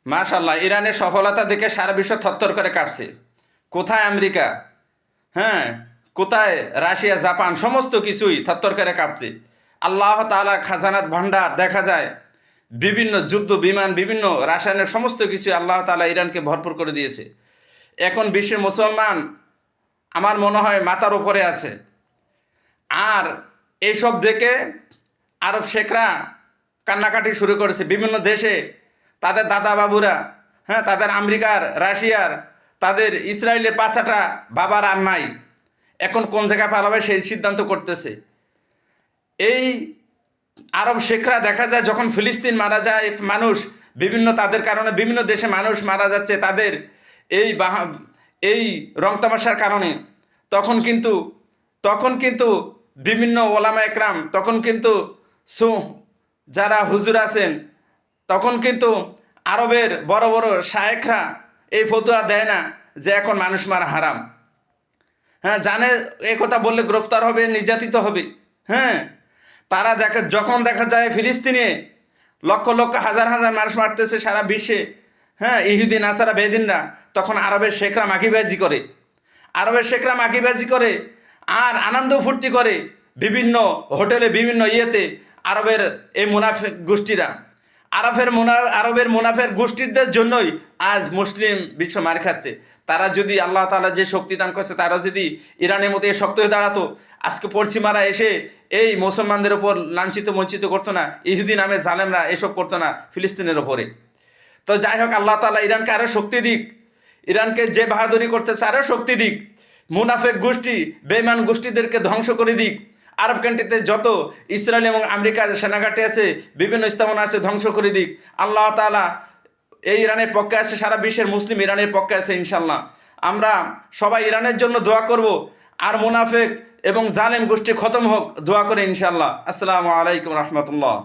মাশাল্লাহ, ইরানের সফলতা দেখে সারা বিশ্ব থরথর করে কাঁপছে। কোথায় আমেরিকা, হ্যাঁ, কোথায় রাশিয়া, জাপান, সমস্ত কিছুই থরথর করে কাঁপছে। আল্লাহ তাআলার খাজানাত ভান্ডার দেখা যায়, বিভিন্ন যুদ্ধ বিমান, বিভিন্ন রাসায়নিক সমস্ত কিছু আল্লাহ তাআলা ইরানকে ভরপুর করে দিয়েছে। এখন বিশ্বের মুসলমান আমার মনে হয় মাথার উপরে আছে। আর এইসব দেখে আরব শেখরা কান্নাকাটি শুরু করেছে। বিভিন্ন দেশে তাদের দাদা বাবুরা, হ্যাঁ, তাদের আমেরিকার, রাশিয়ার, তাদের ইসরায়েলের পাছাটা বাবার আর নাই, এখন কোন জায়গায় পালাবে সেই সিদ্ধান্ত করতেছে। এই আরব শেখরা দেখা যায় যখন ফিলিস্তিন মারা যায় মানুষ, বিভিন্ন তাদের কারণে বিভিন্ন দেশে মানুষ মারা যাচ্ছে তাদের এই এই রং তামাশার কারণে, তখন কিন্তু তখন কিন্তু বিভিন্ন ওলামা একরাম, তখন কিন্তু সু যারা হুজুর আছেন, তখন কিন্তু আরবের বড় বড় শায়েখরা এই ফতোয়া দেয় না যে এখন মানুষ মারা হারাম। হ্যাঁ, জানে এ কথা বললে গ্রেফতার হবে, নির্যাতিত হবে। হ্যাঁ, তারা যখন দেখা যায় ফিলিস্তিনে লক্ষ লক্ষ হাজার হাজার মানুষ মারতেছে সারা বিশ্বে, হ্যাঁ, ইহুদি নাসারা বেদিনরা, তখন আরবের শেখরা মাখিবাজি করে, আরবের শেখরা মাখিবাজি করে আর আনন্দ ফুর্তি করে বিভিন্ন হোটেলে, বিভিন্ন ইয়েতে। আরবের এই মুনাফিক গোষ্ঠীরা, আরবের মুনাফের গোষ্ঠীদের জন্যই আজ মুসলিম বিশ্ব মার খাচ্ছে। তারা যদি আল্লাহ তাআলা যে শক্তি দান করছে, তারা যদি ইরানের মতো শক্ত হয়ে দাঁড়াতো, আজকে পশ্চিমারা এসে এই মুসলমানদের ওপর লাঞ্ছিত বঞ্চিত করতো না, ইহুদি নামে জালেমরা এসব করতো না ফিলিস্তিনের ওপরে। তো যাই হোক, আল্লাহ তাআলা ইরানকে আরও শক্তি দিক, ইরানকে যে বাহাদুরি করতেছে আরও শক্তি দিক, মুনাফেক গোষ্ঠী, বেঈমান গোষ্ঠীদেরকে ধ্বংস করে দিক। আরব কান্ট্রিতে যত ইসরায়েল এবং আমেরিকার সেনাঘাটি আছে, বিভিন্ন স্থাপনা আছে, ধ্বংস করে দিক। আল্লাহ তাআলা এই ইরানের পক্ষে আছে, সারা বিশ্বের মুসলিম ইরানের পক্ষে আছে ইনশাল্লাহ। আমরা সবাই ইরানের জন্য দোয়া করব, আর মুনাফেক এবং জালেম গোষ্ঠী খতম হোক, দোয়া করে ইনশাল্লাহ। আসসালামু আলাইকুম রহমতুল্লাহ।